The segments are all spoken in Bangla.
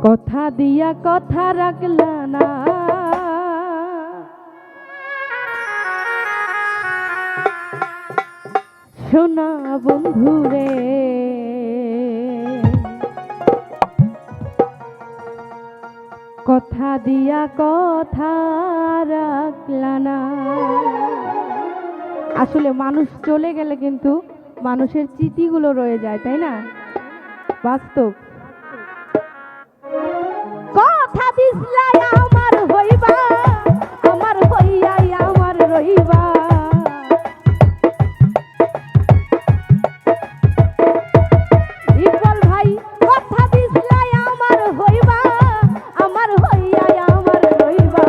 কথা দিয়া কথা রাখলা না, শোনা বন্ধুরে। কথা দিয়া কথা রাখলা না। আসলে মানুষ চলে গেলে কিন্তু মানুষের স্মৃতিগুলো রয়ে যায়, তাই না? বাস্তব। কথা দিসলাই আমার হইবা, আমার হইয়াই আমার রইবা। ইকবাল ভাই কথা দিসলাই আমার হইবা, আমার হইয়াই আমার রইবা।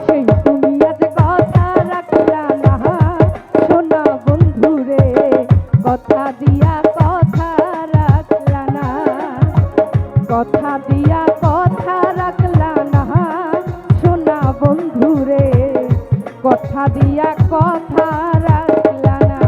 সেই তুমি আজ কথা রাখলা না, শোনা বন্ধুরে। কথা দিয়া কথা রাখলা না, কথা দিয়া কথা রাখলা না, শোনা বন্ধুরে। কথা দিয়া কথা রাখলা না।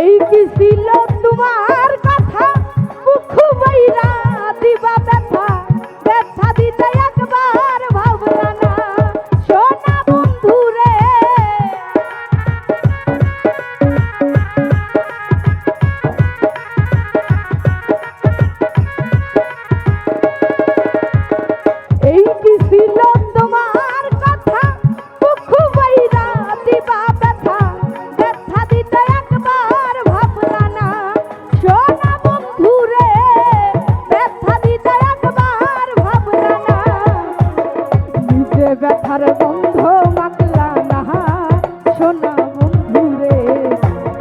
এই কি ছিল তোমার কথা, মুখ বাইরা দিবা ব্যথা, ব্যথা দিতে একবার ভাবলা না, শোনা বন্ধুরে। এই কি ছিল তোমার কথা, মুখ বাইরা দিবা ব্যথা, ব্যথা দিতে একবার ভাবলা না, শোনা বন্ধুরে। ব্যথা দিতে একবার ভাবলা না, নিজে ব্যথার গন্ধ মাখলা না, শোনা বন্ধুরে।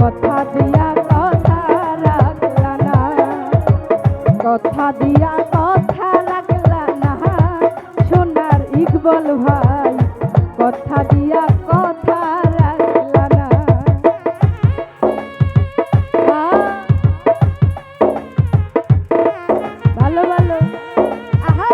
কথা দিয়া কথা রাখলা না, কথা দিয়া কথা রাখলা না, সোনার ইকবাল ভাই। কথা দিয়া কথা রাখলা না। ভালো ভালো। আহা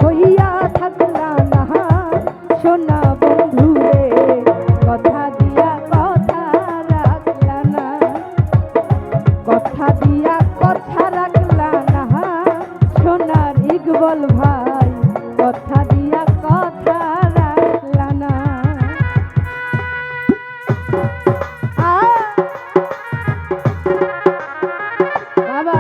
হইয়া থাকলা না, শোনা বন্ধুরে। কথা দিয়া কথা রাখলা না, কথা দিয়া কথা রাখলা না, সোনার ইকবাল ভাই। কথা দিয়া কথা রাখলা না। বাবা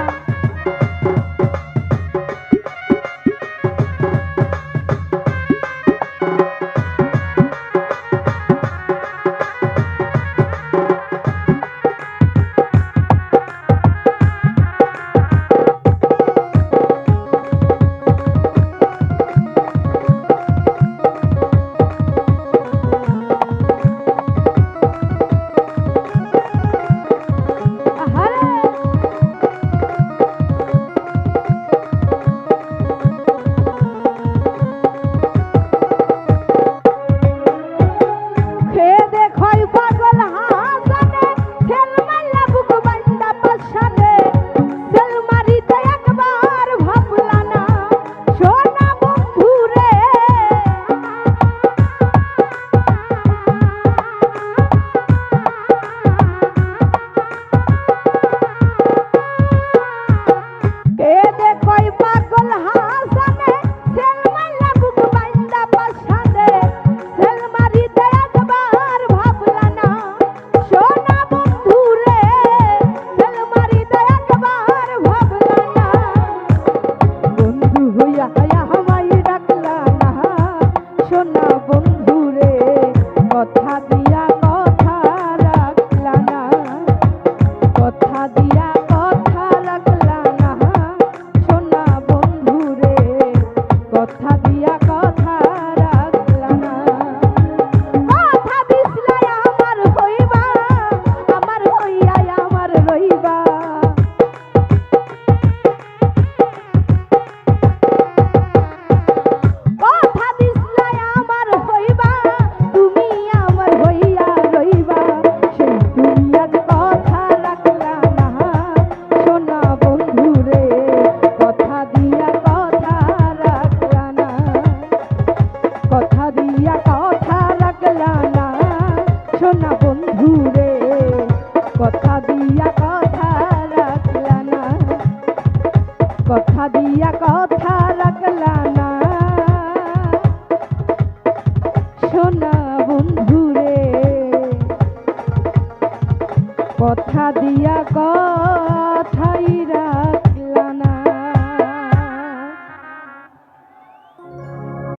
কথা